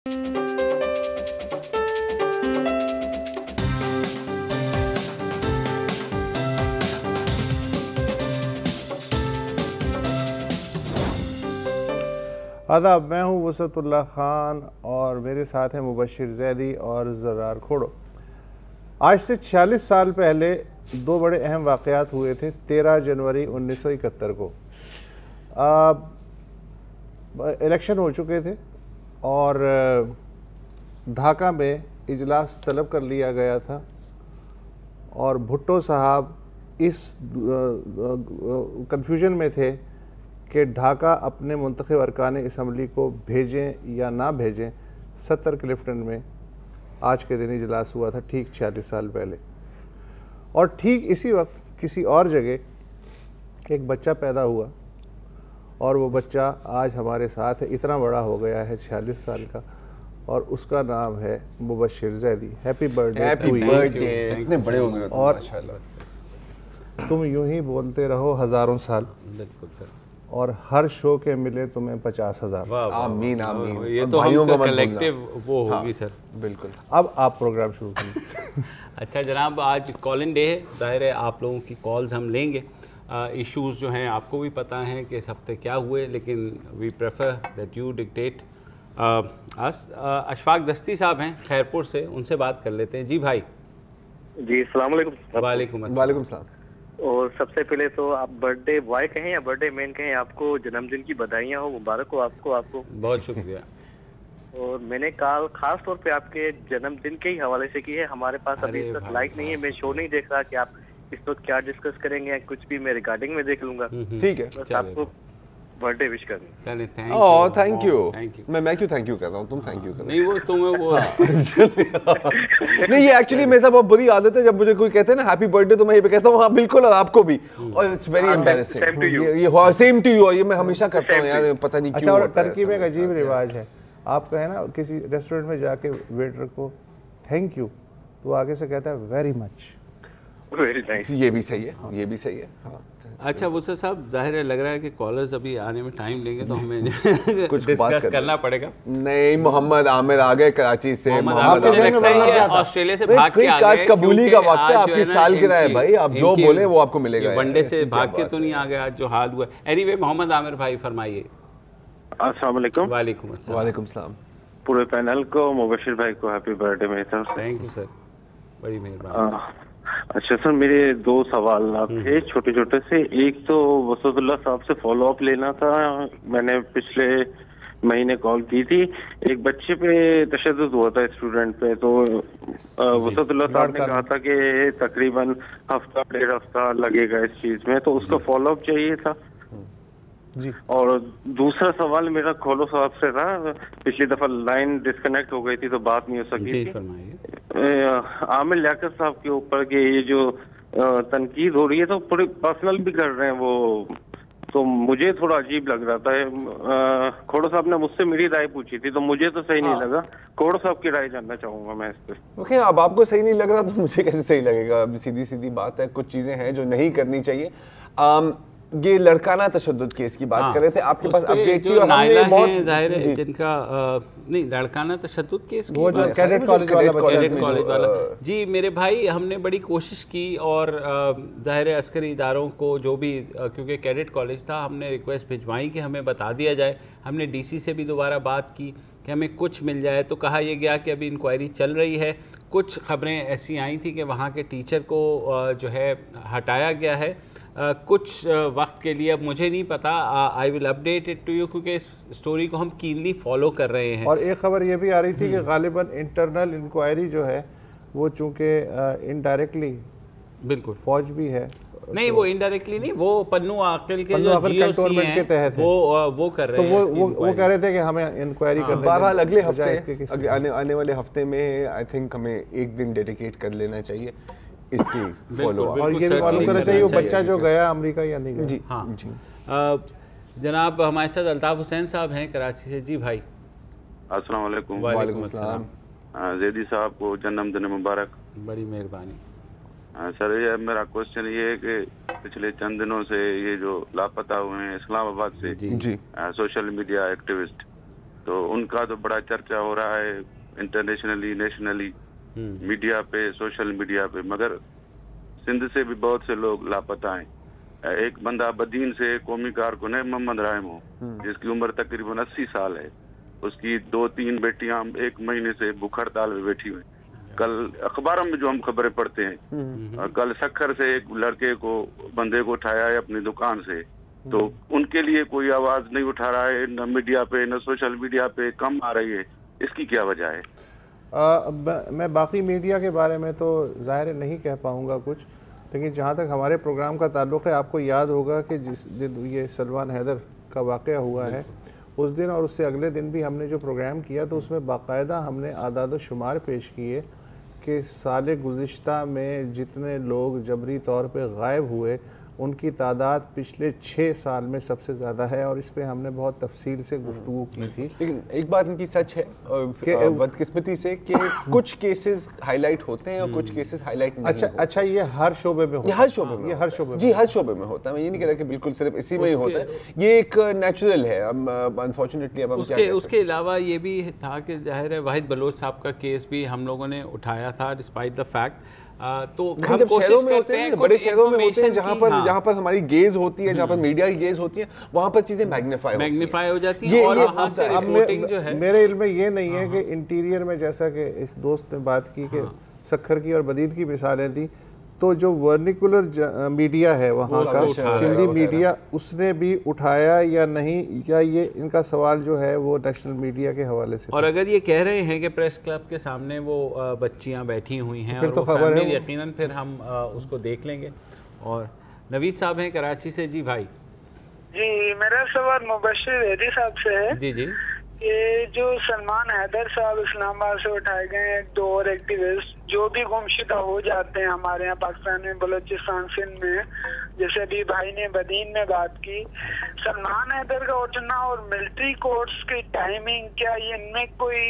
आदाब, मैं हूँ वसतुल्लाह ख़ान और मेरे साथ हैं मुबशिर ज़ैदी और ज़रार खोड़ो। आज से 46 साल पहले दो बड़े अहम वाक़यात हुए थे। 13 जनवरी 1971 को इलेक्शन हो चुके थे और ढाका में इजलास तलब कर लिया गया था और भुट्टो साहब इस कन्फ्यूजन में थे कि ढाका अपने मुंतखब अरकान असम्बली को भेजें या ना भेजें। 70 क्लिफ्टन में आज के दिन इजलास हुआ था, ठीक 46 साल पहले। और ठीक इसी वक्त किसी और जगह एक बच्चा पैदा हुआ और वो बच्चा आज हमारे साथ है, इतना बड़ा हो गया है 46 साल का, और उसका नाम है Mubashir Zaidi. Happy birthday to you. इतने बड़े हो गए और तुम यूं ही बोलते रहो हज़ारों साल। बिल्कुल सर। और हर शो के मिले तुम्हें 50,000। आमीन आमीन। ये तो भाइयों हम को मत कलेक्टिव वो होगी। हाँ, सर बिल्कुल। अब आप प्रोग्राम शुरू करें। अच्छा जनाब, आज कॉल इन डे है, ज़ाहिर है आप लोगों की कॉल्स हम लेंगे। इश्यूज़ जो हैं आपको भी पता हैं कि इस हफ्ते क्या हुए, लेकिन we prefer that you dictate us. Ashfaq Dasti साहब हैं खैरपुर से, उनसे बात कर लेते हैं। जी भाई। जी अस्सलाम वालेकुम। वालेकुम अस्सलाम। और सबसे पहले तो आप बर्थडे बॉय कहें या बर्थडे मैन कहें, आपको जन्मदिन की बधाइयाँ हो, मुबारक हो आपको। बहुत शुक्रिया। और मैंने कॉल खास तौर पे आपके जन्मदिन के ही हवाले से की है। हमारे पास अभी अरे तक लाइक नहीं है, मैं शो नहीं देख रहा कि आप इस वक्त क्या डिस्कस करेंगे या कुछ भी मैं रिगार्डिंग में देख लूंगा। ठीक है, बस आपको बर्थडे विश करनी। चलिए थैंक यू। मैं क्यों थैंक यू कर रहा हूँ, तुम थैंक यू कर। नहीं वो तुम्हें वो नहीं, ये एक्चुअली मेरे साथ बहुत बुरी आदत है, जब मुझे कोई कहते हैं ना हैप्पी बर्थडे तो मैं ये कहता हूँ हाँ बिल्कुल, और आपको भी। और इट्स वेरी एम्बैरेसिंग। ये सेम टू यू, ये मैं हमेशा करता हूँ यार, पता नहीं क्यों। अच्छा, और टर्की में एक अजीब रिवाज है, आप कहें ना किसी रेस्टोरेंट में जाके वेटर को थैंक यू, तो आगे से कहता है वेरी मच। Very nice. ये भी सही है, ये भी सही है। हाँ। अच्छा वुसत साहब, जाहिर है लग रहा है कि कॉलर्स अभी आने में टाइम लेंगे, तो हमें कुछ डिस्कस करना पड़ेगा। नहीं, मोहम्मद आमिर आ गए कराची से। ऑस्ट्रेलिया से भाग के आ गए। कबूली का वक्त है, आपकी सालगिरह है भाई, आप जो बोले वो आपको मिलेगा। वनडे से भाग के तो नहीं आ गया, जो हाल हुआ। एनीवे मोहम्मद आमिर भाई फरमाइए। अस्सलाम वालेकुम। वालेकुम सलाम। पूरे पैनल को, मुबशिर भाई को हैप्पी बर्थडे मेरी तरफ से। थैंक यू सर, बड़ी मेहरबानी। अच्छा सर, मेरे दो सवाल थे छोटे छोटे से। एक तो वसतुल्लाह साहब से फॉलो अप लेना था, मैंने पिछले महीने कॉल की थी। एक बच्चे पे तशद्दुद हुआ था, स्टूडेंट पे, तो वसतुल्लाह साहब ने कहा था कि तकरीबन हफ्ता 1.5 हफ्ता लगेगा इस चीज में, तो उसका फॉलो अप चाहिए था जी। और दूसरा सवाल मेरा खोलो साहब से था। पिछली दफा लाइन डिस्कनेक्ट हो गई थी तो बात नहीं हो सकी थी। आमिर लियाकत साहब के ऊपर के ये जो तनकीद हो रही है, तो पूरे पर्सनल भी कर रहे हैं वो, तो मुझे थोड़ा अजीब लग रहा था। खोड़ो साहब ने मुझसे मेरी राय पूछी थी, तो मुझे तो सही नहीं लगा। खोड़ो साहब की राय जानना चाहूंगा मैं इस पे। ओके, अब आपको सही नहीं लग रहा तो मुझे कैसे सही लगेगा? अब सीधी सीधी बात है, कुछ चीजें हैं जो नहीं करनी चाहिए। ये लड़काना तशद्दुद केस की बात कर रहे थे, आपके पास अपडेट थी? और हमने बहुत जाहिर है जिनका नहीं लड़काना तशद्दुद केस, वो जो कैडेट कॉलेज वाला जी मेरे भाई, हमने बड़ी कोशिश की और जाहिर है अस्करी इदारों को जो भी, क्योंकि कैडेट कॉलेज था, हमने रिक्वेस्ट भिजवाई कि हमें बता दिया जाए। हमने डीसी से भी दोबारा बात की कि हमें कुछ मिल जाए, तो कहा यह गया कि अभी इंक्वायरी चल रही है। कुछ खबरें ऐसी आई थी कि वहाँ के टीचर को जो है हटाया गया है कुछ वक्त के लिए। अब मुझे नहीं पता, I will update it to you, क्योंकि इस स्टोरी को हम कीनली फॉलो कर रहे हैं। और एक खबर ये भी आ रही थी कि गालिबन इंटरनल इंक्वायरी जो है वो चूँकि इनडायरेक्टली बिल्कुल फौज भी है, नहीं वो इनडायरेक्टली नहीं, वो पन्नू आकिल के जो कंटोनमेंट के तहत है, वो कर रहे हैं। तो वो कह रहे थे कि हमें इंक्वायरी करने। बहरहाल अगले हफ्ते, आने वाले हफ्ते में आई थिंक हमें एक दिन डेडिकेट कर लेना चाहिए इसकी फॉलो अप, और ये भी मालूम करना चाहिए वो बच्चा जो गया अमेरिका या नहीं गया। जी हाँ जी। जनाब हमारे साथ अल्ताफ हुसैन साहब हैं कराची से। जी भाई। अस्सलाम वालेकुम। वालेकुम अस्सलाम। ज़ैदी साहब को जन्मदिन मुबारक। बड़ी मेहरबानी। सर ये मेरा क्वेश्चन ये है कि पिछले चंद दिनों से ये जो लापता हुए हैं इस्लामाबाद से जी सोशल मीडिया एक्टिविस्ट, तो उनका तो बड़ा चर्चा हो रहा है इंटरनेशनली, नेशनली, मीडिया पे, सोशल मीडिया पे, मगर सिंध से भी बहुत से लोग लापता हैं। एक बंदा बदीन से कौमी कारकुन है मोहम्मद रायमो, जिसकी उम्र तकरीबन 80 साल है। उसकी 2-3 बेटियां 1 महीने से भूख हड़ताल में बैठी हुई। कल अखबारों में जो हम खबरें पढ़ते हैं, कल सक्खर से एक लड़के को, बंदे को उठाया है अपनी दुकान से, तो उनके लिए कोई आवाज नहीं उठा रहा है, न मीडिया पे न सोशल मीडिया पे, कम आ रही है। इसकी क्या वजह है? मैं बाकी मीडिया के बारे में तो ज़ाहिर नहीं कह पाऊँगा कुछ, लेकिन जहाँ तक हमारे प्रोग्राम का ताल्लुक़ है, आपको याद होगा कि जिस दिन ये सलमान हैदर का वाक़या हुआ है, उस दिन और उससे अगले दिन भी हमने जो प्रोग्राम किया तो उसमें बाकायदा हमने आदाद शुमार पेश किए कि साल गुज़िश्ता में जितने लोग जबरी तौर पे गायब हुए उनकी तादाद पिछले 6 साल में सबसे ज़्यादा है, और इस पे हमने बहुत तफसील से गुफ्तगू की थी। लेकिन एक बात इनकी सच है बदकिस्मती से कि कुछ केसेस हाईलाइट होते हैं और कुछ केसेस हाईलाइट नहीं होते। अच्छा, ये हर शोबे में होता है? हर शोबे में, ये हर शोबे जी हर शोबे में होता है। मैं ये नहीं कह रहा कि बिल्कुल सिर्फ इसी में ही होता है, ये एक नेचुरल है। अनफॉर्चुनेटली अब हम उसके अलावा ये भी था कि जाहिर है वाहिद बलोच साहब का केस भी हम लोगों ने उठाया था डिस्पाइट द फैक्ट। तो हम जब शहरों में होते हैं, बड़े शहरों में होते हैं, जहाँ पर हमारी गेज होती है, जहाँ पर मीडिया की गेज होती है, वहाँ पर चीजें मैग्नीफाई हो जाती हैं। और वहाँ से रिपोर्टिंग जो है, मेरे इल्म में ये नहीं है कि इंटीरियर में, जैसा कि इस दोस्त ने बात की कि सक्खर की और बदीन की मिसालें दी, तो जो वर्निकुलर मीडिया है वहाँ का, सिंधी मीडिया, उसने भी उठाया या नहीं, या ये इनका सवाल जो है वो नेशनल मीडिया के हवाले से? और अगर ये कह रहे हैं कि प्रेस क्लब के सामने वो बच्चियाँ बैठी हुई हैं, फिर तो खबर है, यकीनन फिर हम उसको देख लेंगे। और नवीद साहब हैं कराची से। जी भाई। जी, मेरा सवाल मुबश्शिर रेदी साहब से है। जी जी। ये जो सलमान हैदर साहब इस्लामाबाद से उठाए गए हैं, 2 और एक्टिविस्ट जो भी गुमशुदा हो जाते हैं हमारे यहाँ पाकिस्तान में, बलोचिस्तान, सिंध में, जैसे अभी भाई ने बदीन में बात की, सलमान हैदर का उठना और मिलिट्री कोर्ट्स की टाइमिंग, क्या ये इनमें कोई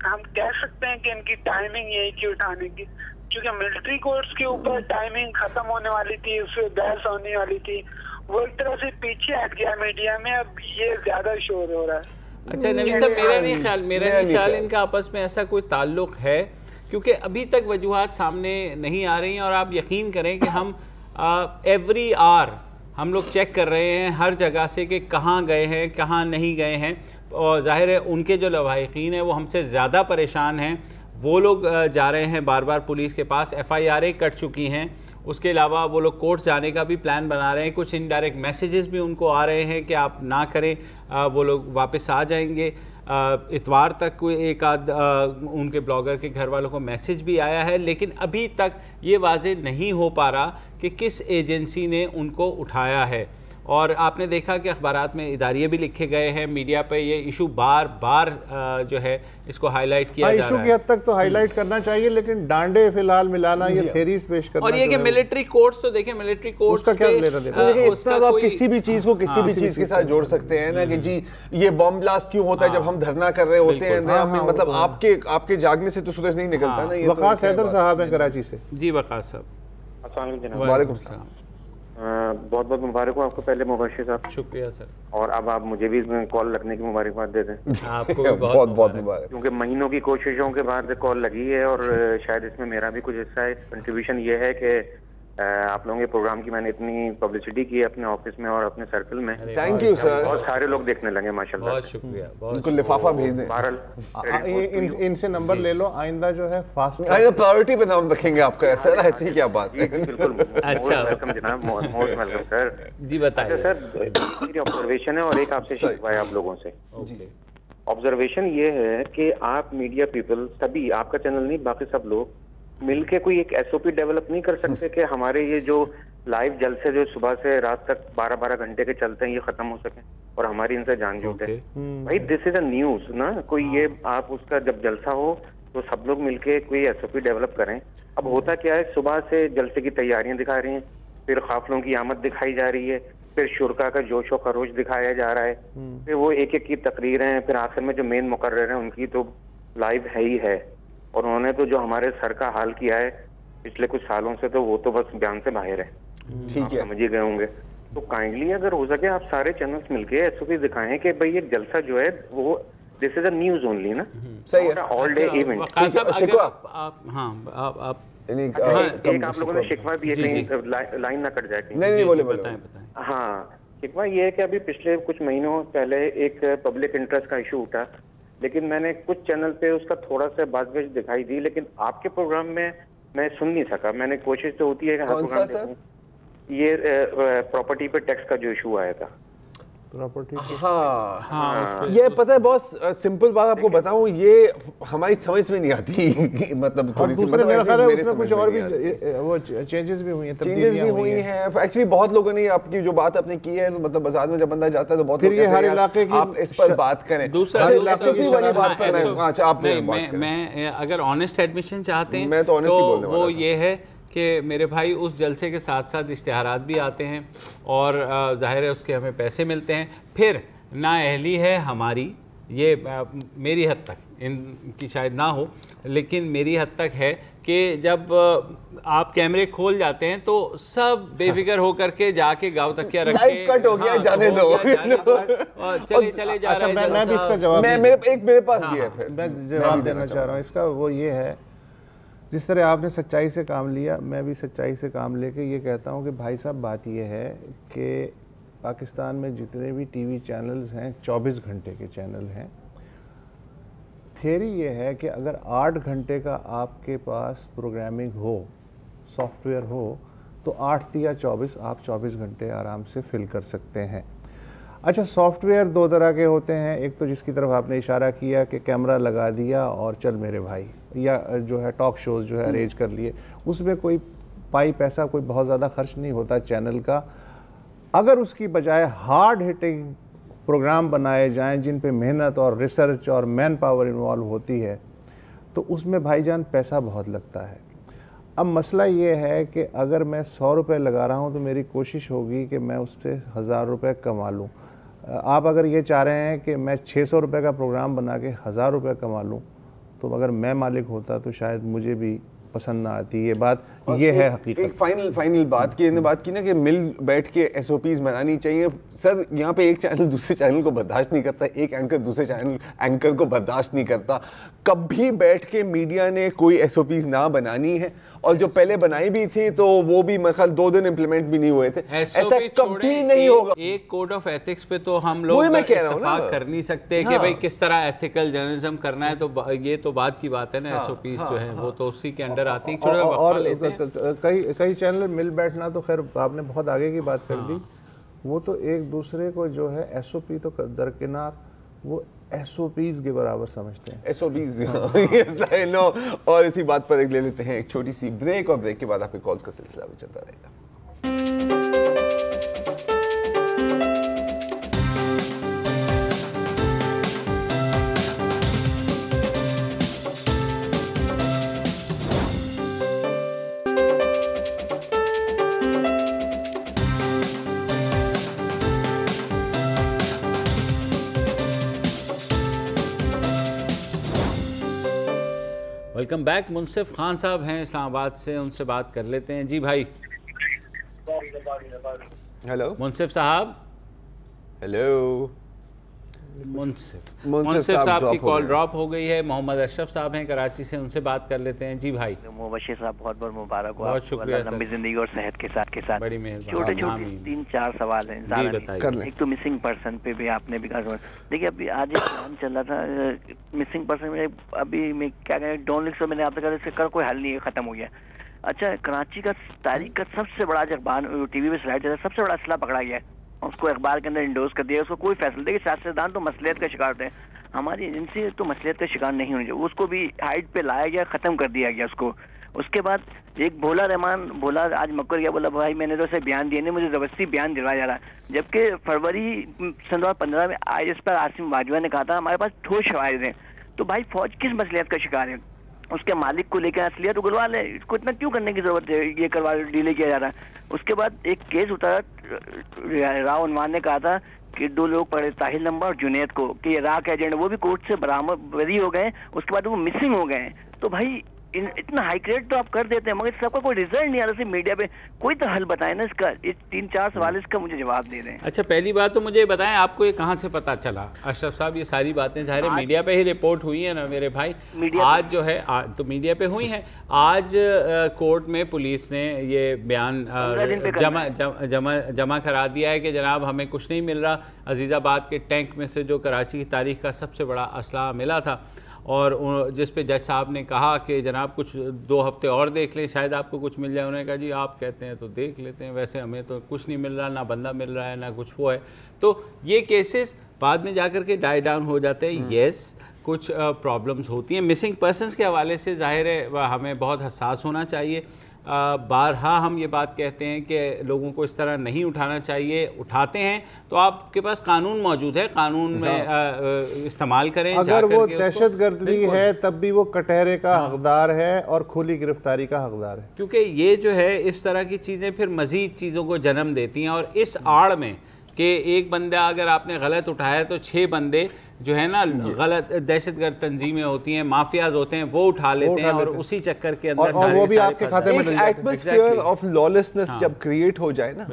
हम कह सकते हैं कि इनकी टाइमिंग यही की उठाने की? क्योंकि मिलिट्री कोर्ट्स के ऊपर टाइमिंग खत्म होने वाली थी, उससे बहस होने वाली थी, वो एक तरह से पीछे हट गया मीडिया में, अब ये ज्यादा शोर हो रहा है। अच्छा नवीद साहब, मेरा नहीं ख्याल इनका आपस में ऐसा कोई ताल्लुक है, क्योंकि अभी तक वजूहात सामने नहीं आ रही हैं। और आप यकीन करें कि हम एवरी आवर हम लोग चेक कर रहे हैं हर जगह से कि कहाँ गए हैं, कहाँ नहीं गए हैं। और जाहिर है उनके जो लवाहिकीन हैं वो हमसे ज़्यादा परेशान हैं। वो लोग जा रहे हैं बार बार पुलिस के पास, FIR कट चुकी हैं। उसके अलावा वो लोग कोर्ट जाने का भी प्लान बना रहे हैं। कुछ इनडायरेक्ट मैसेजेस भी उनको आ रहे हैं कि आप ना करें, वो लोग वापस आ जाएंगे। इतवार तक कोई एक आध उनके ब्लॉगर के घर वालों को मैसेज भी आया है, लेकिन अभी तक ये वाज़ेह नहीं हो पा रहा कि किस एजेंसी ने उनको उठाया है। और आपने देखा कि अखबारात में इदारिये भी लिखे गए हैं, मीडिया पे ये इशू बार बार जो है इसको हाईलाइट किया जा रहा है। इशू की हद तक तो हाईलाइट करना चाहिए, लेकिन डांडे फिलहाल मिलाना, ये थेरीज पेश करना। और ये कि मिलिट्री कोर्ट्स, तो देखिए मिलिट्री कोर्ट्स का क्या लेना देना, आप किसी भी चीज को किसी भी चीज के साथ जोड़ सकते हैं ना, कि जी ये बॉम्ब ब्लास्ट क्यों होता है जब हम धरना कर रहे होते हैं, मतलब आपके जागने से तो सूरज नहीं निकलता ना। वकास हैदर साहब हैं कराची से। जी वकास साहब, वालेकुम सलाम। बहुत बहुत मुबारक हो आपको पहले मुबश्शिर साहब। शुक्रिया सर। और अब आप मुझे भी कॉल लगने की मुबारकबाद दे दें। आपको भी बहुत बहुत मुबारक, क्योंकि महीनों की कोशिशों के बाद कॉल लगी है, और शायद इसमें मेरा भी कुछ हिस्सा है। कंट्रीब्यूशन ये है कि आप लोगों के प्रोग्राम की मैंने इतनी पब्लिसिटी की अपने ऑफिस में और अपने सर्कल में। Thank you sir. बहुत सारे लोग देखने लगे माशाल्लाह। बहुत शुक्रिया। उनको लिफाफा भेज दें। इनसे नंबर ले लो, आइंदा जो है फास्ट प्रायोरिटी पे नाम रखेंगे आपका। सर ऐसी क्या बात है? बिल्कुल। अच्छा वेलकम जनाब, मोस्ट वेलकम सर। जी बताइए सर। मेरी ऑब्जर्वेशन है और एक आपसे शिकवा है आप लोगों से। ऑब्जर्वेशन ये है कि आप मीडिया पीपल सभी, आपका चैनल नहीं बाकी सब लोग मिलके कोई एक SOP डेवलप नहीं कर सकते कि हमारे ये जो लाइव जलसे जो सुबह से रात तक 12-12 घंटे के चलते हैं ये खत्म हो सके और हमारी इनसे जान छूटे। भाई दिस इज अ न्यूज ना, कोई ये आप उसका जब जलसा हो तो सब लोग मिलके कोई SOP डेवलप करें। अब होता क्या है, सुबह से जलसे की तैयारियां दिखा रही हैं, फिर काफिलों की आमद दिखाई जा रही है, फिर शुरका का जोश व खरोश दिखाया जा रहा है, फिर वो एक एक की तकरीरें, फिर आखिर में जो मेन मुकर्रर हैं उनकी तो लाइव है ही है। और उन्होंने तो जो हमारे सर का हाल किया है पिछले कुछ सालों से, तो वो तो बस बयान से बाहर है। ठीक है, समझ ही गए होंगे। तो काइंडली अगर हो सके आप सारे चैनल्स मिलके SOP दिखाएं कि भाई ये जलसा जो है वो this is a news only ना, सही है, ऑल डे इवेंट। एक आप लोगों ने शिकवा भी है, लाइन ना कट जाए। नहीं बोले। हाँ, शिकवा ये है कि अभी पिछले कुछ महीनों पहले एक पब्लिक इंटरेस्ट का इशू उठा, लेकिन मैंने कुछ चैनल पे उसका थोड़ा सा बात दिखाई दी, लेकिन आपके प्रोग्राम में मैं सुन नहीं सका। मैंने कोशिश तो होती है कि हर प्रोग्राम ये प्रॉपर्टी पे टैक्स का जो इशू आया था, प्रॉपर्टी। हाँ, ये पता है बहुत सिंपल बात आपको बताऊं, ये हमारी समझ में नहीं आती मतलब थोड़ी सी मतलब मेरा ख्याल है उसमें कुछ और भी वो चेंजेस भी हुई हैं, तब्दीलियां हुई हैं। एक्चुअली बहुत लोगों ने आपकी जो बात आपने की है, मतलब बाजार में जब बंदा जाता है तो बहुत फिर ये हर इलाके की आप इस पर बात करें। दूसरा वाली बात पर अच्छा आप मैं अगर ऑनेस्ट एडमिशन चाहते हैं मैं तो ऑनेस्टली बोलने वाला था। वो ये है कि मेरे भाई उस जलसे के साथ साथ इश्तिहारात भी आते हैं और जाहिर है उसके हमें पैसे मिलते हैं। फिर नाअहली है हमारी, ये मेरी हद तक, इनकी शायद ना हो, लेकिन मेरी हद तक है कि जब आप कैमरे खोल जाते हैं तो सब बेफिक्र होकर के जाके गाँव तकिया रख के कट हो गया, जाने दो, चले जा रहे हैं। मैं भी इसका जवाब मेरे पास भी है, फिर मैं जवाब देना चाह रहा हूँ इसका। वो ये है, जिस तरह आपने सच्चाई से काम लिया, मैं भी सच्चाई से काम लेके ये कहता हूँ कि भाई साहब बात ये है कि पाकिस्तान में जितने भी टीवी चैनल्स हैं 24 घंटे के चैनल हैं। थियरी ये है कि अगर 8 घंटे का आपके पास प्रोग्रामिंग हो, सॉफ्टवेयर हो, तो 8 या 24 आप 24 घंटे आराम से फिल कर सकते हैं। अच्छा, सॉफ्टवेयर दो तरह के होते हैं, एक तो जिसकी तरफ आपने इशारा किया कि कैमरा लगा दिया और चल मेरे भाई, या जो है टॉक शोज़ जो है अरेंज कर लिए, उसमें कोई पैसा कोई बहुत ज़्यादा खर्च नहीं होता चैनल का। अगर उसकी बजाय हार्ड हिटिंग प्रोग्राम बनाए जाएं जिन पे मेहनत और रिसर्च और मैन पावर इन्वॉल्व होती है, तो उसमें भाईजान पैसा बहुत लगता है। अब मसला ये है कि अगर मैं 100 रुपये लगा रहा हूँ तो मेरी कोशिश होगी कि मैं उससे 1000 रुपये कमा लूँ। आप अगर ये चाह रहे हैं कि मैं 600 रुपये का प्रोग्राम बना के 1000 रुपये कमा लूँ, तो अगर मैं मालिक होता तो शायद मुझे भी पसंद ना आती ये बात। ये है हकीकत। एक फाइनल बात की इन्होंने बात की ना कि मिल बैठ के SOPs बनानी चाहिए। सर यहाँ पे एक चैनल दूसरे चैनल को बर्दाश्त नहीं करता, एक एंकर दूसरे चैनल एंकर को बर्दाश्त नहीं करता। कभी बैठ के मीडिया ने कोई SOPs ना बनानी है, और जो पहले बनाई भी थी तो वो भी मतलब 2 दिन इम्प्लीमेंट भी नहीं हुए थे। ऐसा कभी नहीं होगा। एक कोड ऑफ एथिक्स पे तो हम लोग इत्तेफाक कर नहीं सकते कि भाई किस तरह एथिकल जर्नलिज्म करना है, तो ये तो बात की बात है ना। SOPs जो है वो तो उसी के अंडर आती है। और कई चैनल मिल बैठना तो खैर आपने बहुत आगे की बात कर दी। वो तो एक दूसरे को जो है SOP तो दरकिनार, वो SOPs के बराबर समझते हैं। SOPs yes, I know। और इसी बात पर एक ले लेते हैं एक छोटी सी ब्रेक, और ब्रेक के बाद आपके कॉल्स का सिलसिला भी चलता रहेगा। Welcome back. मुनसिफ खान साहब हैं इस्लामाबाद से, उनसे बात कर लेते हैं। जी भाई। हेलो मुनसिफ साहब। हेलो मुनसिफ साहब की कॉल ड्रॉप हो गई है। मोहम्मद अशरफ साहब हैं कराची से, उनसे बात कर लेते हैं। जी भाई। मुबशिर साहब बहुत बहुत मुबारक हो, बहुत शुक्रिया, लंबी जिंदगी और सेहत के साथ बड़ी मेहरबानी। छोटे छोटे 3-4 सवाल हैं। एक तो मिसिंग पर्सन पे भी आपने भी कहा। देखिए अभी आज एक प्लान चल रहा था मिसिंग पर्सन में, अभी मैं क्या कहें डॉन लिक्स मैंने आपसे कहा इसका कोई हल नहीं है, खत्म हो गया। अच्छा, कराची का तारीख का सबसे बड़ा जो अखबार TV पे स्लाइड चल रहा है, सबसे बड़ा असला पकड़ा गया है, उसको अखबार के अंदर इंडोर्स कर दिया। उसको कोई फैसला, देखिए सियासतदान तो मसलियत का शिकार थे, हमारी एजेंसी तो मसलियत का शिकार नहीं होनी चाहिए। उसको भी हाइट पे लाया गया, खत्म कर दिया गया उसको। उसके बाद एक भोला रहमान बोला, आज मक्कर गया, बोला भाई मैंने तो ऐसे बयान दिए नहीं, मुझे जबरदस्ती बयान दिलवाया जा रहा है। जबकि फरवरी 2015 में IS पर आसिम वाजवा ने कहा था हमारे पास ठोस शवाहिद हैं। तो भाई फौज किस मसलियत का शिकार है? उसके मालिक को लेकर असलियत उगलवा ले, इसको इतना क्यों करने की जरूरत है? ये करवा डिले किया जा रहा है। उसके बाद एक केस उतारा, राव उन्वान ने कहा था कि 2 लोग पड़े, ताहिल नंबर और जुनैद को, कि ये राक एजेंट, वो भी कोर्ट से बरी हो गए, उसके बाद वो मिसिंग हो गए। तो भाई इतना हाई क्रेडिट तो आप कर देते हैं, मगर सबका कोई रिजल्ट नहीं आ रहा। मीडिया पे कोई तो हल बताए ना इसका। 3-4 सवाल इसका मुझे जवाब दे रहे हैं। अच्छा, पहली बात तो मुझे बताएं, आपको ये कहाँ से पता चला अशरफ साहब? ये सारी बातें ज़ाहिर है मीडिया पे ही रिपोर्ट हुई है ना मेरे भाई। आज जो है तो मीडिया पे हुई है। आज कोर्ट में पुलिस ने ये बयान जमा करा दिया है कि जनाब हमें कुछ नहीं मिल रहा। अजीज़ाबाद के टैंक में से जो कराची की तारीख का सबसे बड़ा असला मिला था, और जिस पे जज साहब ने कहा कि जनाब कुछ 2 हफ्ते और देख लें, शायद आपको कुछ मिल जाए। उन्होंने कहा जी आप कहते हैं तो देख लेते हैं, वैसे हमें तो कुछ नहीं मिल रहा, ना बंदा मिल रहा है ना कुछ वो है। तो ये केसेस बाद में जाकर के डाई डाउन हो जाते हैं। येस, कुछ प्रॉब्लम्स होती हैं। मिसिंग पर्सनस के हवाले से ज़ाहिर है हमें बहुत हसास होना चाहिए। बारहा हम ये बात कहते हैं कि लोगों को इस तरह नहीं उठाना चाहिए। उठाते हैं तो आपके पास कानून मौजूद है, कानून में इस्तेमाल करें। अगर वो दहशतगर्दी है तब भी वो कटहरे का हकदार है और खुली गिरफ्तारी का हकदार है, क्योंकि ये जो है इस तरह की चीज़ें फिर मज़ीद चीज़ों को जन्म देती हैं। और इस आड़ में कि एक बंदा अगर आपने गलत उठाया तो 6 बंदे जो है ना गलत दहशतगर्द तंजीमें होती हैं, माफियाज होते हैं, वो उठा लेते हैं और उसी चक्कर के अंदर और वो भी आपके खाते में एटमॉस्फेयर ऑफ लॉलेसनेस जब क्रिएट हो जाए ना,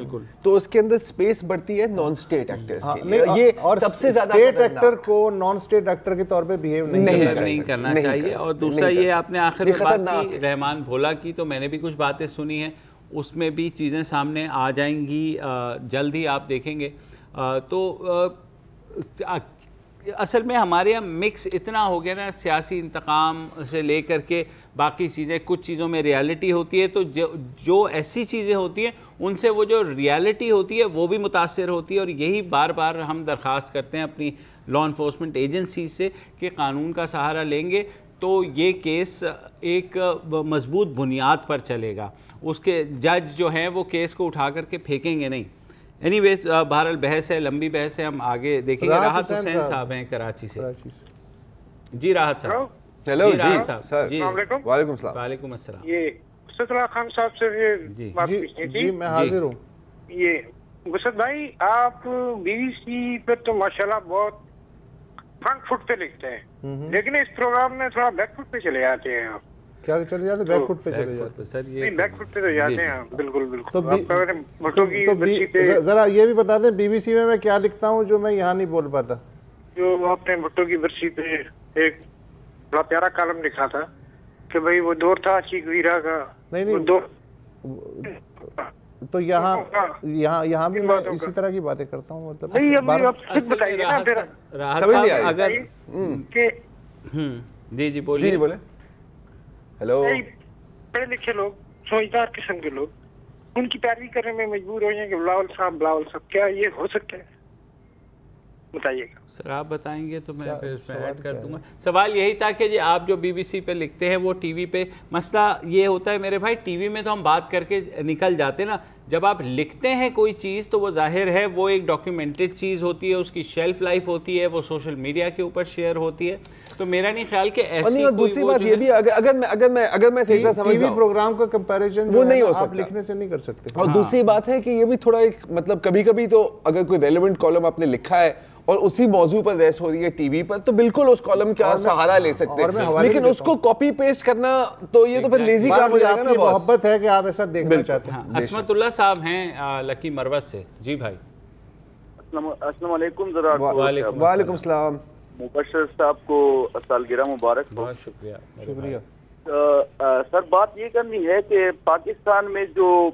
तो उसके अंदर स्पेस बढ़ती है नॉन स्टेट एक्टर्स के लिए। ये और सबसे ज्यादा स्टेट एक्टर को नॉन स्टेट एक्टर के तौर पे बिहेव नहीं करना चाहिए। और दूसरा ये आपने आखिर में बात की रहमान भोला की, तो मैंने भी कुछ बातें सुनी हैं, उसमें भी चीज़ें सामने आ जाएंगी, जल्द ही आप देखेंगे। तो असल में हमारे यहाँ मिक्स इतना हो गया ना, सियासी इंतकाम से लेकर के बाकी चीज़ें, कुछ चीज़ों में रियलिटी होती है, तो जो ऐसी चीज़ें होती हैं उनसे वो जो रियलिटी होती है वो भी मुतासर होती है। और यही बार बार हम दरख्वास्त करते हैं अपनी लॉ इन्फोर्समेंट एजेंसी से कि कानून का सहारा लेंगे तो ये केस एक मजबूत बुनियाद पर चलेगा। उसके जज जो हैं वो केस को उठा करके फेंकेंगे नहीं। एनीवेज बहरहाल बहस है, लंबी बहस है, हम आगे देखेंगे। राहत हुसैन साहब हैं कराची से। जी राहत साहब। हेलो जी सर। जी वालेकुम सलाम। वालेकुम अस्सलाम। ये गुसद खान साहब से ये बात पूछनी थी। मैं हाजिर हूँ। ये गुसद भाई, आप बीबीसी पे तो माशाल्लाह बहुत फ्रंट फुट पे लिखते हैं, लेकिन इस प्रोग्राम में थोड़ा बैक फुट पे चले जाते हैं आप। क्या चले जाते? बैक फुट पे चले जाते सर? ये नहीं, बैक फुट पे तो जाते हैं आप। बिल्कुल बिल्कुल। तो जरा ये भी बता दें बीबीसी में मैं क्या लिखता हूँ जो मैं यहाँ नहीं बोल पाता। जो आपने भुट्टो की बरसी पे एक बड़ा प्यारा कॉलम लिखा था कि भाई वो दौर था चीख वीरा का। नहीं तो यहाँ भी मैं इसी तरह की बातें करता हूँ। मतलब जी बोलिए। हेलो। पढ़े लिखे लोग, समझदार किस्म के लोग, उनकी पैरवी करने में मजबूर हो जाएंगे। बिलावल साहब, क्या ये हो सकता है? बताइएगा सर। आप बताएंगे तो मैं फिर इसमें ऐड कर दूंगा। सवाल यही था कि आप जो बीबीसी पे लिखते हैं वो टीवी पे, मसला ये होता है मेरे भाई, टीवी में तो हम बात करके निकल जाते ना, जब आप लिखते हैं कोई चीज़ तो वो जाहिर है वो एक डॉक्यूमेंटेड चीज़ होती है, उसकी शेल्फ लाइफ होती है, वो सोशल मीडिया के ऊपर शेयर होती है। तो मेरा नहीं ख्याल कि ऐसी और दूसरी बात ये भी, अगर मैं सही तरह समझ टीवी प्रोग्राम का कंपैरिजन वो नहीं हो सकता, आप लिखने से नहीं कर सकते। और दूसरी बात है कि ये भी थोड़ा एक मतलब कभी-कभी तो अगर कोई रेलेवेंट कॉलम आपने लिखा है और उसी मौजू पर बहस हो रही है टीवी पर, तो बिल्कुल उस कॉलम का सहारा ले सकते हैं, लेकिन उसको कॉपी पेस्ट करना तो ये तो फिर लेजी काम हो जाएगा ना। मोहब्बत है कि आप ऐसा देखना चाहते हैं। असमतुल्लाह साहब हैं लकी मरवत से। जी भाई अस्सलाम वालेकुम। जरा वालेकुम सलाम। मुबशर साहब को सालगिरह मुबारक। बहुत शुक्रिया। सर बात ये करनी है कि पाकिस्तान में जो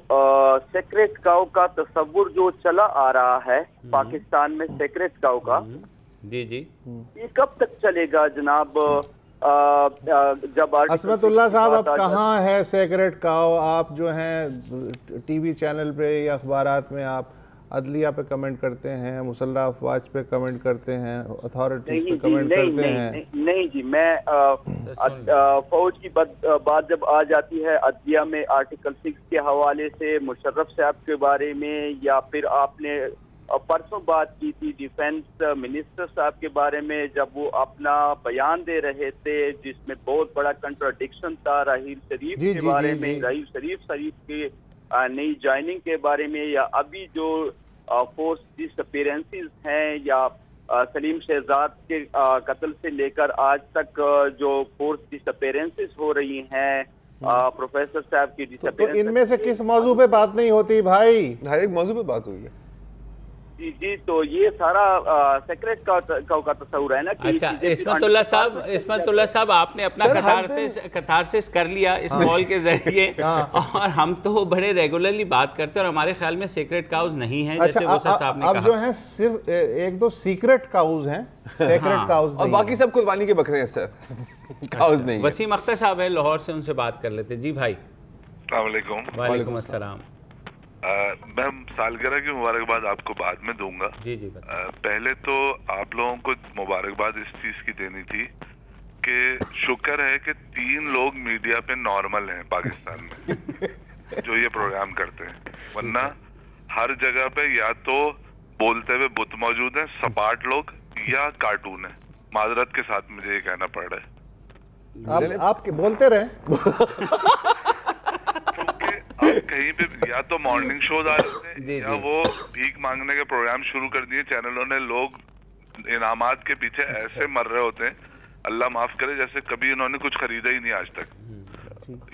सेक्रेट काउ का तस्वुर जो चला आ रहा है पाकिस्तान में सेक्रेट काउ का, जी ये कब तक चलेगा जनाब? जब असमतुल्लाह साहब अब कहाँ है सेक्रेट काउ? आप जो हैं टीवी चैनल पे या अखबारात में आप अदलिया पे कमेंट करते हैं, मुसल्लह अफवाज पे कमेंट करते हैं, अथॉरिटीज पे कमेंट करते हैं। नहीं जी, मैं फौज की बात जब आ जाती है अदलिया में आर्टिकल 6 के हवाले से मुशर्रफ साहब के बारे में, या फिर आपने परसों बात की थी डिफेंस मिनिस्टर साहब के बारे में जब वो अपना बयान दे रहे थे जिसमें बहुत बड़ा कंट्राडिक्शन था राहील शरीफ के बारे में, राहील शरीफ के नई ज्वाइनिंग के बारे में, या अभी जो फोर्स डिसअपीयरेंसेस हैं या सलीम शहजाद के कत्ल से लेकर आज तक जो फोर्स डिसअपेरेंसेस हो रही हैं, प्रोफेसर साहब की तो इनमें से किस मौजू पे बात नहीं होती भाई? हर एक मौजू पे बात हुई है। जी जी, तो ये सारा सेक्रेट का तस्वुर है ना कि अच्छा, इस्मतुल्लाह साहब आपने अपना कथारसिस कर लिया इस कॉल के जरिए और हम तो बड़े रेगुलरली बात करते हैं और हमारे ख्याल में सीक्रेट काउज नहीं है। अच्छा, अब जो है सिर्फ एक दो सीक्रेट काउज हैं, सेक्रेट काउज और बाकी सब कुर्बानी के बकरे हैं सर। काउज नहीं। वसीम अख्तर साहब है लाहौर से, उनसे बात कर लेते। जी भाई। वालेकुम अस्सलाम। मैं सालगिरह की मुबारकबाद आपको बाद में दूंगा। जी जी। पहले तो आप लोगों को मुबारकबाद इस चीज की देनी थी कि शुक्र है कि 3 लोग मीडिया पे नॉर्मल हैं पाकिस्तान में जो ये प्रोग्राम करते हैं, वरना हर जगह पे या तो बोलते हुए बुत मौजूद हैं, सपाट लोग, या कार्टून है। माजरत के साथ मुझे ये कहना पड़ रहा है। आप बोलते रहे। कहीं पे या तो मॉर्निंग शो डाल रहे या वो भीख मांगने के प्रोग्राम शुरू कर दिए चैनलों ने। लोग इनामात के पीछे ऐसे मर रहे होते हैं, अल्लाह माफ करे, जैसे कभी इन्होंने कुछ खरीदा ही नहीं आज तक।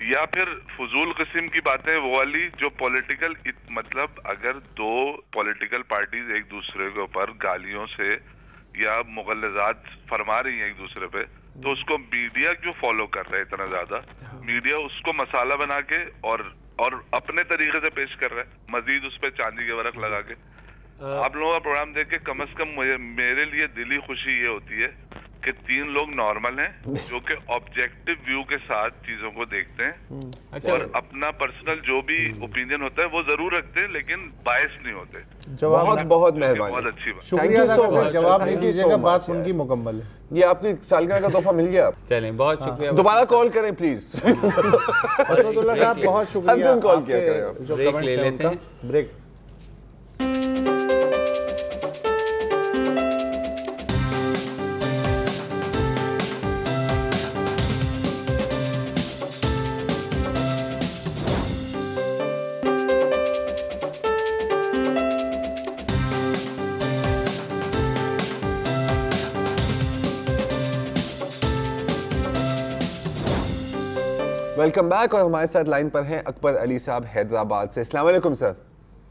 या फिर फजूल किस्म की बातें वो वाली जो पॉलिटिकल, मतलब अगर 2 पॉलिटिकल पार्टीज एक दूसरे के ऊपर गालियों से या मुगलजात फरमा रही है एक दूसरे पे, तो उसको मीडिया क्यों फॉलो कर रहा है इतना ज्यादा? मीडिया उसको मसाला बना के और अपने तरीके से पेश कर रहा है, मजीद उस पर चांदी के वर्क लगा के। आप लोगों का प्रोग्राम देख के कम से कम मेरे लिए दिली खुशी ये होती है कि 3 लोग नॉर्मल हैं जो कि ऑब्जेक्टिव व्यू के साथ चीजों को देखते हैं। अच्छा। और अपना पर्सनल जो भी ओपिनियन होता है वो जरूर रखते हैं, लेकिन बायस नहीं होते। बहुत बहुत मेहरबानी, बहुत अच्छी बात। शुक्रिया, जवाब नहीं दीजिएगा, बात उनकी मुकम्मल है। ये आपकी सालगिरह का तोहफा मिल गया। चलें, बहुत शुक्रिया। दोबारा कॉल करें प्लीज। असदुल्लाह साहब बहुत शुक्रिया। कॉल किया करें। जो ब्रेक ले लेते हैं। ब्रेक। Welcome back. और हमारे साथ लाइन पर हैं अकबर अली साहब हैदराबाद से। अस्सलाम वालेकुम सर।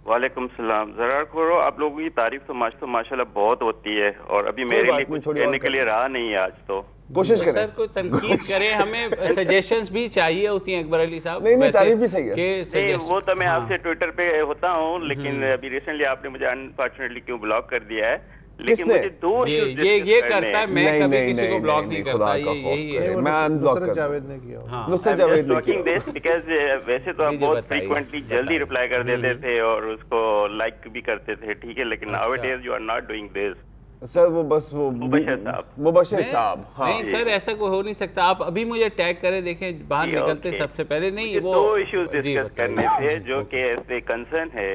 वालेकुम सलाम। ज़रा खोरो, आप लोगों की तारीफ तो माशाल्लाह बहुत होती है और अभी मेरे लिए कुछ कहने के लिए रहा नहीं है आज। तो कोशिश करें सर, कोई तनकीद करें, हमें सजेशंस भी चाहिए होती हैं अकबर अली साहब। नहीं, तारीफ भी सही है। नहीं, वो तो मैं आपसे ट्विटर पे होता हूँ, लेकिन अभी रिसेंटली आपने मुझे अनफॉर्चुनेटली क्यों ब्लॉक कर दिया है। लेकिन मुझे 2 ये करता है, मैं कभी किसी को ब्लॉक नहीं करता। यही है, मैं अनब्लॉक कर जावेद ने किया। हां, नुसरत जावेद ने किया। बिकॉज़ वैसे तो आप बहुत फ्रीक्वेंटली जल्दी रिप्लाई कर देते थे और उसको लाइक भी करते थे, ठीक है, लेकिन nowadays you are not doing this. Sir वो बस वो मुबशिर साहब। हाँ। नहीं सर, ऐसा कोई हो नहीं सकता। आप अभी मुझे टैग करें, देखें बाहर निकलते सबसे पहले। नहीं, वो 2 इश्यूज डिस्कस करने थे जो कि ऐसे कंसर्न है।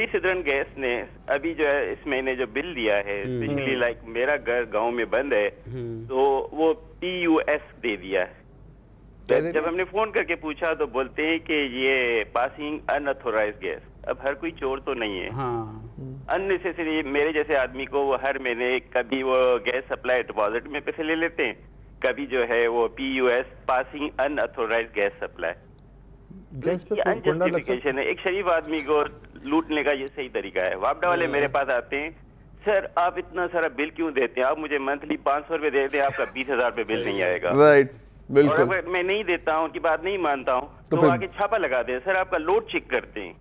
सिद्रन गैस ने अभी जो है इस महीने जो बिल दिया है, स्पेशली लाइक मेरा घर गांव में बंद है, तो वो PUS दे दिया है। जब हमने फोन करके पूछा तो बोलते हैं कि ये पासिंग अनऑथोराइज्ड गैस। अब हर कोई चोर तो नहीं है। अननेसेसरी मेरे जैसे आदमी को वो हर महीने कभी वो गैस सप्लाई डिपॉजिट में पैसे ले लेते हैं, कभी जो है वो PUS passing unauthorised gas supply. Unjustification है। एक शरीफ आदमी को लूटने का ये सही तरीका है। वापडा वाले मेरे पास आते हैं, सर आप इतना सारा बिल क्यों देते हैं? आप मुझे मंथली 500 रुपए देते हैं, आपका 20,000 रुपए बिल नहीं आएगा। राइट, बिल्कुल। और अगर मैं नहीं देता हूँ, उनकी बात नहीं मानता हूँ, तो आगे छापा लगाते हैं, सर आपका लोड चेक करते हैं।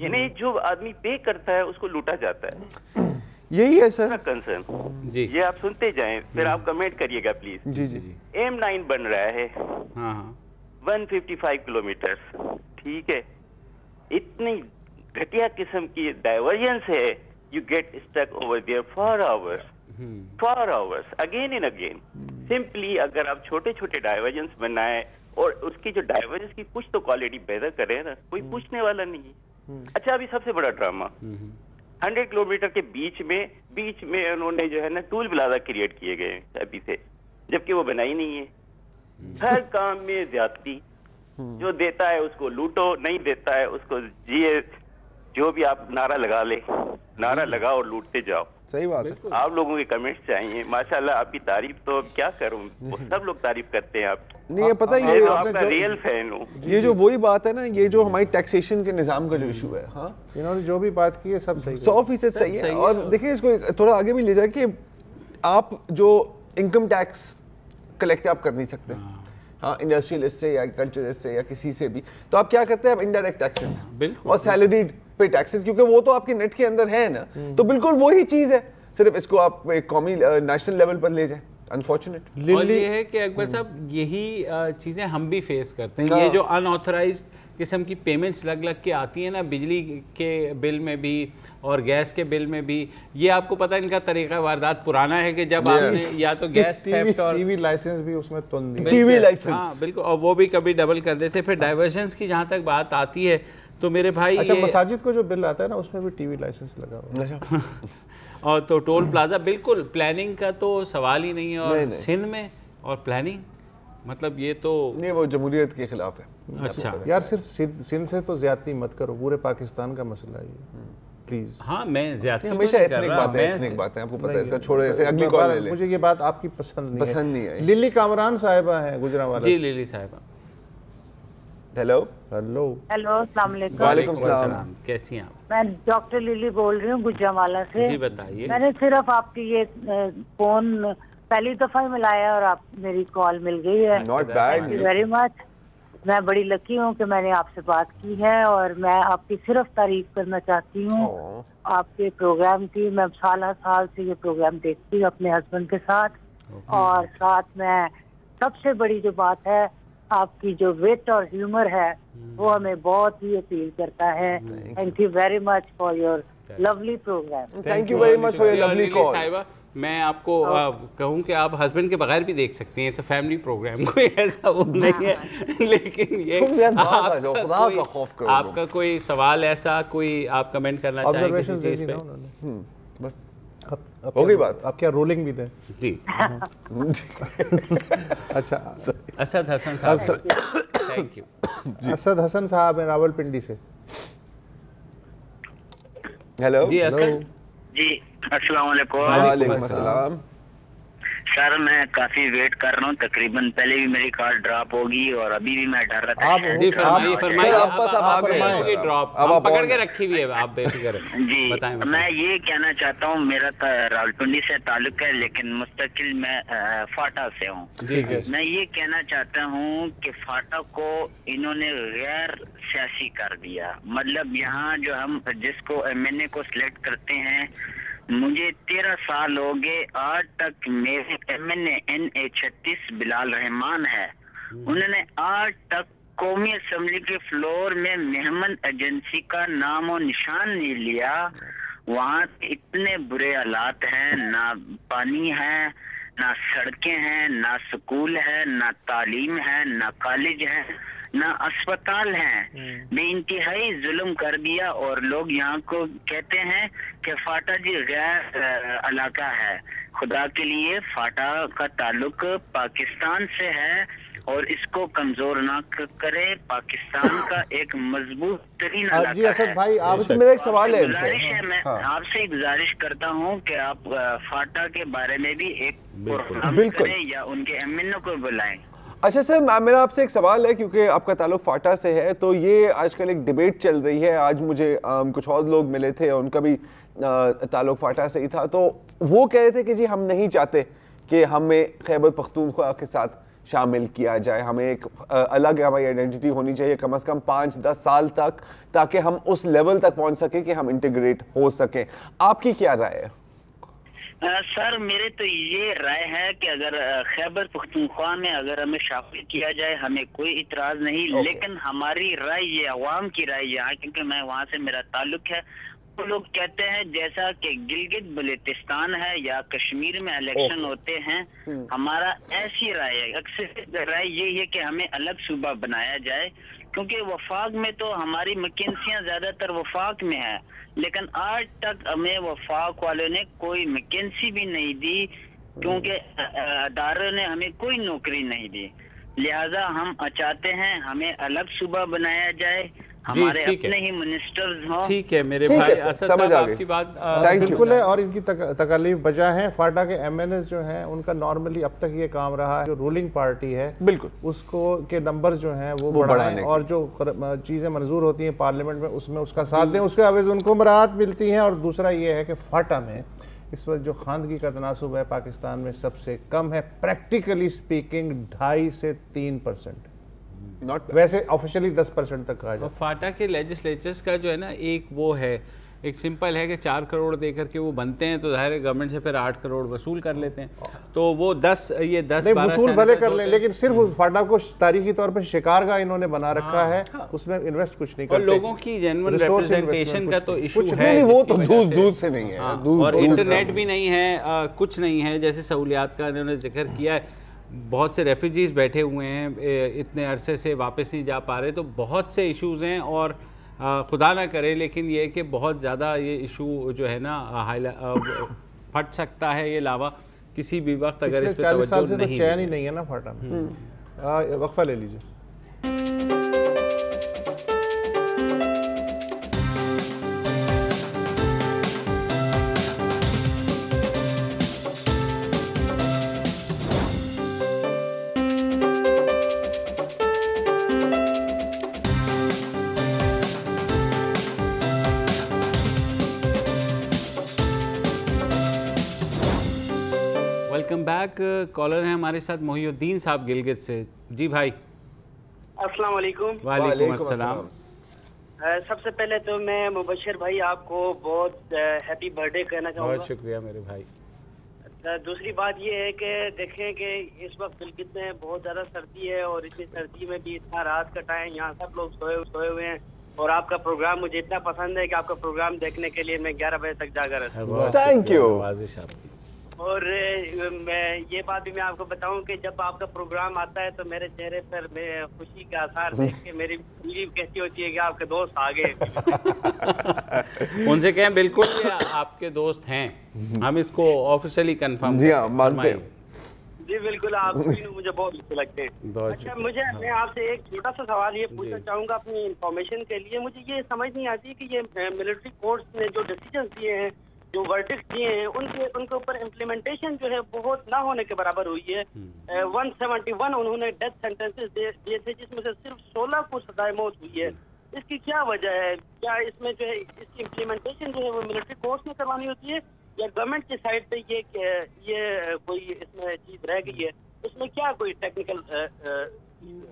यानी जो आदमी पे करता है उसको लूटा जाता है। यही है सर कंसर्न जी। ये आप सुनते जाएं, फिर आप कमेंट करिएगा प्लीज। Ji ji. M9 बन रहा है 155 किलोमीटर, ठीक है। इतनी घटिया किस्म की डाइवर्जेंस है, you get stuck over there for hours again and again. Simply अगर आप छोटे छोटे डाइवर्जेंस बनाए और उसकी जो डाइवर्जेंस की कुछ तो क्वालिटी बेहतर करें ना, कोई पूछने वाला नहीं है। अच्छा, अभी सबसे बड़ा ड्रामा 100 किलोमीटर के बीच में उन्होंने जो है ना टूल प्लाजा क्रिएट किए गए अभी से, जबकि वो बनाई नहीं है। हर काम में ज्यादती, जो देता है उसको लूटो, नहीं देता है उसको जिए। जो भी आप नारा लगा ले, नारा लगाओ और लूटते जाओ। सही बात है। आप लोगों के कमेंट्स चाहिए, माशाल्लाह आपकी तारीफ तो क्या करूं, सब लोग तारीफ करते हैं आप। नहीं, ये पता है, ये आपका रियल फैन हूं। ये जो वही बात है ना, ये जो हमारी टैक्सेशन के निजाम का जो इशू है, हाँ इन्होंने जो भी बात की है सब सही, 100% सही है। और देखिए इसको थोड़ा आगे भी ले जाए कि आप जो इनकम टैक्स कलेक्ट आप कर नहीं सकते, हाँ, इंडस्ट्रियलिस्ट से या एग्रीकल्चरिस्ट से या किसी से भी, तो आप क्या करते हैं, आप इनडायरेक्ट टैक्सेस और सैलरीड पे टैक्सेस, क्योंकि वो तो आपके नेट के अंदर है ना, तो बिल्कुल वही चीज है, सिर्फ इसको आप एक कौमी नेशनल लेवल पर ले जाए। अनफॉर्चुनेट और ये है कि अकबर साहब यही चीज़ें हम भी फेस करते हैं, ये जो अनऑथराइज्ड किस्म की पेमेंट्स लग के आती है ना, बिजली के बिल में भी और गैस के बिल में भी। ये आपको पता है इनका तरीका वारदात पुराना है कि जब आपने या तो गैस थेफ्ट और टीवी लाइसेंस भी उसमें टीवी लाइसेंस, हाँ बिल्कुल, और वो भी कभी डबल कर देते। फिर डाइवर्जन्स की जहाँ तक बात आती है तो मेरे भाई, अच्छा मसाजिद को जो बिल आता है ना उसमें भी टीवी लाइसेंस लगा हुआ और तो टोल प्लाजा, बिल्कुल प्लानिंग का तो सवाल ही नहीं है। और सिंध में और प्लानिंग मतलब ये तो नहीं, वो जमहूरियत के खिलाफ है। अच्छा यार, सिर्फ सिंध से तो ज्यादती मत करो, पूरे पाकिस्तान का मसला है प्लीज। हाँ, मैं ज्यादती हमेशा एथनिक बात है, आपको पता है इसका, छोड़ो ऐसे अगली कॉल ले ले। मुझे ये बात आपकी पसंद नहीं है। लिली कामरान साहिबा हैं गुजरांवाला। जी लिली साहिबा, हेलो अस्सलाम वालेकुम। वालेकुम सलाम, कैसी हैं आप? मैं डॉक्टर लिली बोल रही हूँ गुजरांवाला से। जी बताइए। मैंने सिर्फ आपकी ये फोन पहली दफा ही मिलाया और आप मेरी कॉल मिल गई है। Not bad, thank you very much. मैं बड़ी लकी हूँ कि मैंने आपसे बात की है और मैं आपकी सिर्फ तारीफ करना चाहती हूँ आपके प्रोग्राम की। मैं साल से ये प्रोग्राम देखती हूँ अपने हस्बैंड के साथ, और साथ में सबसे बड़ी जो बात है, आपकी जो विट और ह्यूमर है वो हमें बहुत ही अपील करता है। Thank you very much for your lovely programme. Thank you very much for your lovely call. मैं आपको कहूँ कि आप हस्बैंड के बगैर भी देख सकते हैं, इट्स अ फैमिली प्रोग्राम, कोई ऐसा वो नहीं है। लेकिन ये आपका कोई सवाल ऐसा कोई आप कमेंट करना चाहेंगे किसी चीज़ पे? बस हो गई बात। आप क्या रोलिंग भी दें? जी अच्छा, असद हसन साहब, थैंक यू। असद हसन साहब हैं रावलपिंडी से। हेलो जी असद जी, अस्सलाम वालेकुम। वालेकुम अस्सलाम। सर मैं काफी वेट कर रहा हूँ, तकरीबन पहले भी मेरी कार ड्रॉप होगी और अभी भी मैं डर रहा था। जी फरमाइए, आप ड्रॉप आप पकड़ के रखी हुई है, आप बेफिक्र जी बताएं। मैं ये कहना चाहता हूँ, मेरा रावलपिंडी से ताल्लुक है लेकिन मुस्तकिल मैं फाटा से हूँ। मैं ये कहना चाहता हूँ कि फाटा को इन्होंने गैर सियासी कर दिया। मतलब यहाँ जो हम जिसको MNA को सिलेक्ट करते हैं, मुझे 13 साल हो गए, आज तक मेरे MNA NA 36 बिलाल रहमान है, उन्होंने आज तक कौमी असम्बली के फ्लोर में मेहमान एजेंसी का नाम और निशान नहीं लिया। वहाँ इतने बुरे हालात हैं, ना पानी है, ना सड़कें हैं, ना स्कूल है, ना तालीम है, ना कॉलेज है, ना अस्पताल हैं। बेइंतहाई जुल्म कर दिया और लोग यहाँ को कहते हैं कि फाटा जी गैर इलाका है। खुदा के लिए फाटा का ताल्लुक पाकिस्तान से है और इसको कमजोर ना करे। पाकिस्तान का एक मजबूत तरीन इलाका जी असद भाई, आपसे मेरा एक सवाल है मैं आपसे गुजारिश करता हूँ कि आप फाटा के बारे में भी एक प्रोग्राम करें या उनके MNA को बुलाएं। अच्छा सर, मेरा आपसे एक सवाल है, क्योंकि आपका ताल्लुक फाटा से है, तो ये आजकल एक डिबेट चल रही है। आज मुझे कुछ और लोग मिले थे, उनका भी ताल्लुक फाटा से ही था, तो वो कह रहे थे कि जी हम नहीं चाहते कि हमें खैबर पख्तूनख्वा के साथ शामिल किया जाए, हमें एक अलग हमारी आइडेंटिटी होनी चाहिए कम से कम 5-10 साल तक, ताकि हम उस लेवल तक पहुंच सके कि हम इंटीग्रेट हो सकें। आपकी क्या राय है? सर मेरे तो ये राय है कि अगर खैबर पख्तूनख्वा में अगर हमें शामिल किया जाए, हमें कोई इतराज नहीं। लेकिन हमारी राय ये, अवाम की राय यहाँ, क्योंकि मैं वहाँ से मेरा ताल्लुक है, तो लोग कहते हैं जैसा कि गिलगित बल्तिस्तान है या कश्मीर में इलेक्शन होते हैं, हमारा ऐसी राय है, अक्सर राय यही है कि हमें अलग सूबा बनाया जाए, क्योंकि वफाक में तो हमारी वैकेंसियां ज्यादातर वफाक में है, लेकिन आज तक हमें वफाक वालों ने कोई वैकेंसी भी नहीं दी, क्योंकि अदारों ने हमें कोई नौकरी नहीं दी। लिहाजा हम चाहते हैं हमें अलग सूबा बनाया जाए, हमारे अपने ही मिनिस्टर्स हों। ठीक है मेरे भाई, समझ आ गई बात, बिल्कुल है। और इनकी तकलीफ बजा है। फाटा के MNS जो हैं उनका नॉर्मली अब तक ये काम रहा है, जो रूलिंग पार्टी है बिल्कुल उसको के नंबर जो हैं वो बढ़ाएं और जो चीज़ें मंजूर होती हैं पार्लियामेंट में उसमें उसका साथ दें, उसके अवज़ उनको मराहत मिलती हैं। और दूसरा ये है कि फाटा में इस वक्त जो खानगी का तनासुब है पाकिस्तान में सबसे कम है, प्रैक्टिकली स्पीकिंग 2.5 से 3%। वैसे ऑफिशियली 10% तक कहा जाए। फाटा के लेजिस्लेचर्स का जो है ना एक वो है, एक सिंपल है कि 4 करोड़ दे करके वो बनते हैं तो जाहिर है गवर्नमेंट से फिर 8 करोड़ वसूल कर लेते हैं, तो वो 10 वसूल भले कर लें, लेकिन सिर्फ फाटा को तारीखी तौर पर शिकार का इन्होंने बना रखा है, उसमें इन्वेस्ट कुछ नहीं करते। और लोगों की जेन्युइन रिप्रेजेंटेशन का तो इशू है, वो तो दूध से नहीं है, और इंटरनेट भी नहीं है, कुछ नहीं है। जैसे सहूलियात का इन्होंने जिक्र किया है, बहुत से रेफ्यूजीज़ बैठे हुए हैं, इतने अरसे से वापस नहीं जा पा रहे, तो बहुत से इश्यूज़ हैं। और खुदा ना करे लेकिन ये कि बहुत ज़्यादा ये इशू जो है ना फट सकता है ये लावा किसी भी वक्त, अगर इस पे 40 साल से तो चैन ही नहीं है ना फाटा में। वक्फा ले लीजिए। Welcome back. कॉलर हैं हमारे साथ मोहिउद्दीन साहब गिलगित से। जी भाई। अस्सलाम वालेकुम। वालेकुम अस्सलाम। सबसे पहले तो मैं मुबशिर भाई आपको बहुत हैप्पी बर्थडे कहना चाहूँगा। बहुत शुक्रिया मेरे भाई। दूसरी बात ये है कि देखें कि इस वक्त गिलगित में बहुत ज़्यादा सर्दी है और इतनी सर्दी में भी इतना रात का टाइम, यहाँ सब लोग सोए हुए हैं और आपका प्रोग्राम मुझे इतना पसंद है कि आपका प्रोग्राम देखने के लिए मैं 11 बजे तक जागा रहता। Thank you. और मैं ये बात भी मैं आपको बताऊं कि जब आपका प्रोग्राम आता है तो मेरे चेहरे पर मैं खुशी के आसार देख के मेरी बीवी कहती होती है कि आपके दोस्त आ गए। उनसे कहें बिल्कुल ये आपके दोस्त हैं, हम इसको ऑफिशियली कंफर्म। जी हाँ, मानते हैं। जी बिल्कुल, आप मुझे बहुत अच्छे लगते हैं। अच्छा, मैं आपसे एक छोटा सा सवाल ये पूछना चाहूँगा अपनी इंफॉर्मेशन के लिए। मुझे ये समझ नहीं आती कि ये मिलिट्री कोर्ट्स ने जो डिसीजन दिए हैं, जो वर्डिक्ट दिए हैं, उनके ऊपर इम्प्लीमेंटेशन जो है बहुत ना होने के बराबर हुई है। 171 उन्होंने डेथ सेंटेंसेस दिए थे जिसमें से सिर्फ 16 को सजाए मौत हुई है। इसकी क्या वजह है? क्या इसमें जो है इसकी इम्प्लीमेंटेशन जो है वो मिलिट्री कोर्ट्स में करवानी होती है या गवर्नमेंट की साइड पे ये कोई इसमें चीज रह गई है? इसमें क्या कोई टेक्निकल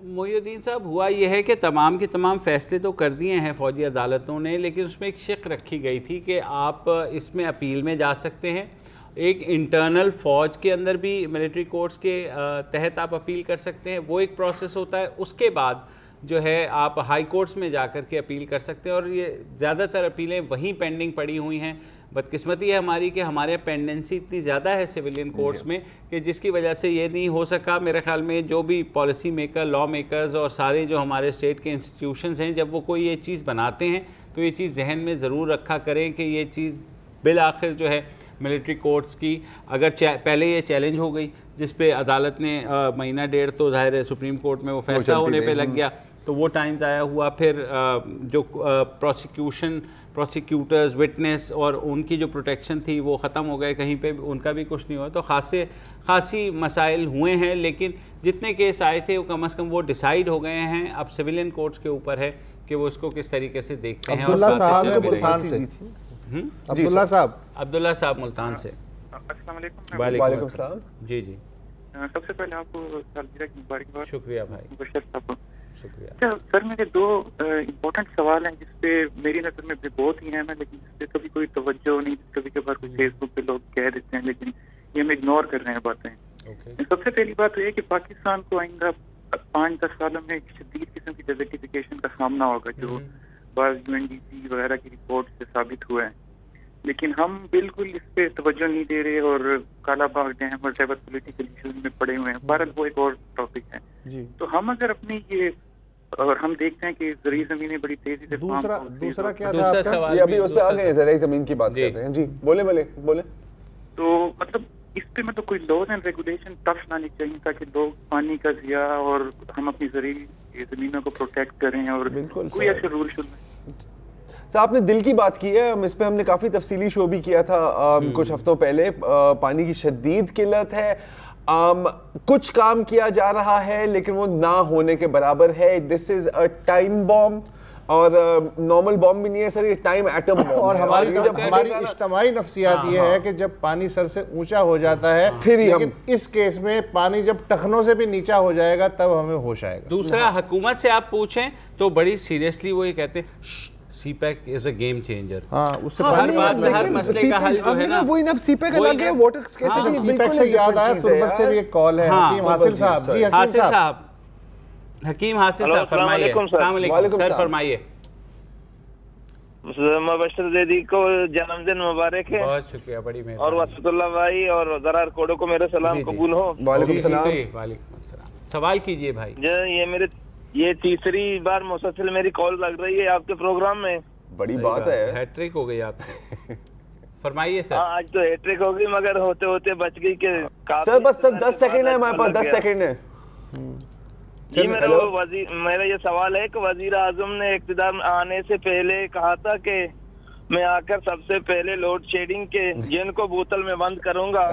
मोहिउद्दीन साहब, हुआ यह है कि तमाम के तमाम फैसले तो कर दिए हैं फ़ौजी अदालतों ने, लेकिन उसमें एक शिक रखी गई थी कि आप इसमें अपील में जा सकते हैं। एक इंटरनल फ़ौज के अंदर भी मिलिट्री कोर्ट्स के तहत आप अपील कर सकते हैं, वो एक प्रोसेस होता है। उसके बाद जो है आप हाई कोर्ट्स में जा कर के अपील कर सकते हैं और ये ज़्यादातर अपीलें वहीं पेंडिंग पड़ी हुई हैं। बदकिस्मती है हमारी कि हमारे पेंडेंसी इतनी ज़्यादा है सिविलियन कोर्ट्स में कि जिसकी वजह से ये नहीं हो सका। मेरे ख्याल में जो भी पॉलिसी मेकर, लॉ मेकर्स और सारे जो हमारे स्टेट के इंस्टीट्यूशंस हैं, जब वो कोई ये चीज़ बनाते हैं तो ये चीज़ जहन में ज़रूर रखा करें कि ये चीज़ बिल आखिर जो है मिलिट्री कोर्ट्स की अगर पहले ये चैलेंज हो गई जिस पे अदालत ने महीना डेढ़ तो ज़ाहिर है सुप्रीम कोर्ट में वो फैसला होने पे लग गया, तो वो टाइम ज़ाया हुआ। फिर जो प्रोसिक्यूटर्स, विटनेस और उनकी जो प्रोटेक्शन थी वो ख़त्म हो गए, कहीं पे उनका भी कुछ नहीं हुआ। तो खासी मसाइल हुए हैं, लेकिन जितने केस आए थे वो कम से कम वो डिसाइड हो गए हैं। अब सिविलियन कोर्ट्स के ऊपर है कि वो इसको किस तरीके से देखते हैं। अब्दुल्ला साहब मुल्तान से। वालेकुम सलाम। जी जी, सबसे पहले आपको सालगिरह की मुबारकबाद। शुक्रिया भाई। मुबशर साहब, शुक्रिया। सर मेरे 2 इम्पोर्टेंट सवाल हैं जिसपे मेरी नज़र में भी बहुत ही अहम है, लेकिन जिसपे कभी कोई तवज्जो नहीं, कभी कभार कुछ फेसबुक पे लोग कह देते हैं लेकिन ये हम इग्नोर कर रहे हैं बातें। सबसे पहली बात तो ये कि पाकिस्तान को आइंदा 5-10 सालों में एक शदीद किस्म की डेजर्टिफिकेशन का सामना होगा, जो बाज़ UNDP वगैरह की रिपोर्ट से साबित हुआ है, लेकिन हम बिल्कुल इस पे तवज्जो नहीं दे रहे और काला बाग डैम और पॉलिटिकल इश्यूज में पड़े हुए हैं। बहरहाल वो एक और टॉपिक है जी। तो हम अगर अपनी ये और हम देखते हैं कि ज़रूरी ज़मीनें बड़ी तेजी से दूसरा क्या था आपका? जी, अभी उस पे आ गए ज़रूरी ज़मीन की बात करते हैं। जी बोले। तो मतलब इस पे मतलब कोई लॉज एंड रेगुलेशन टफ लानी चाहिए ताकि लोग पानी का जिया और हम अपनी जमीनों को प्रोटेक्ट करें, और कोई ऐसे रूल शुरू तो आपने दिल की बात की है, इस पे हमने काफी तफसीली शो भी किया था कुछ हफ्तों पहले। पानी की शदीद किल्लत है, कुछ काम किया जा रहा है लेकिन वो ना होने के बराबर है। This is a time bomb, और नॉर्मल बॉम्ब भी नहीं है सर, ये टाइम एटम बॉम्ब। और हमारी इज्तिमाई नफ्सियात ये है कि जब पानी सर से ऊंचा हो जाता है फिर ही हम, इस केस में पानी जब टखनों से भी नीचा हो जाएगा तब हमें होश आएगा। दूसरा, हुकूमत से आप पूछें तो बड़ी सीरियसली वो ये कहते हैं CPEC is a game changer. उससे हर बात में हर मसले का हल जो है ना वही ना, सीपैक अलग है, वाटर कैसे सीपैक से याद आया, तुर्बत से भी एक कॉल है। हकीम हासिल साहब जी, हासिल साहब, हकीम हासिल साहब फरमाइए। अस्सलाम वालेकुम सर, फरमाइए। मुबशर ज़ैदी को जन्मदिन मुबारक है। बहुत शुक्रिया, बड़ी मेहरबानी। और वसतुल्लाह भाई और दरार कोडो को मेरा सलाम कबूल हो। वालेकुम सलाम। वालेकुम सलाम। सवाल कीजिए भाई। ये तीसरी बार मुसलसल मेरी कॉल लग रही है आपके प्रोग्राम में। बड़ी बात है, हैट्रिक हो गई आपकी। फरमाइए सर। आज तो हैट्रिक हो गई मगर होते होते बच गई के सर। बस 10 सेकंड है हमारे पास, 10 सेकंड है जी। मेरा ये सवाल है कि वजीर आजम ने इक़्तिदार में आने से पहले कहा था कि मैं आकर सबसे पहले लोड शेडिंग के जिनको बोतल में बंद करूंगा।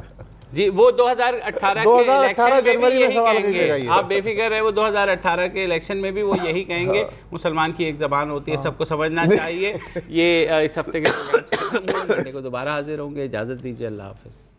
जी वो 2018 के इलेक्शन में भी यही कहेंगे, आप बेफिक्र रहे। वो 2018 के इलेक्शन में भी वो यही कहेंगे। मुसलमान की एक ज़बान होती है, सबको समझना चाहिए। ये इस हफ्ते के प्रोग्राम से को दोबारा हाजिर होंगे। इजाज़त दीजिए, अल्लाह हाफ़िज़।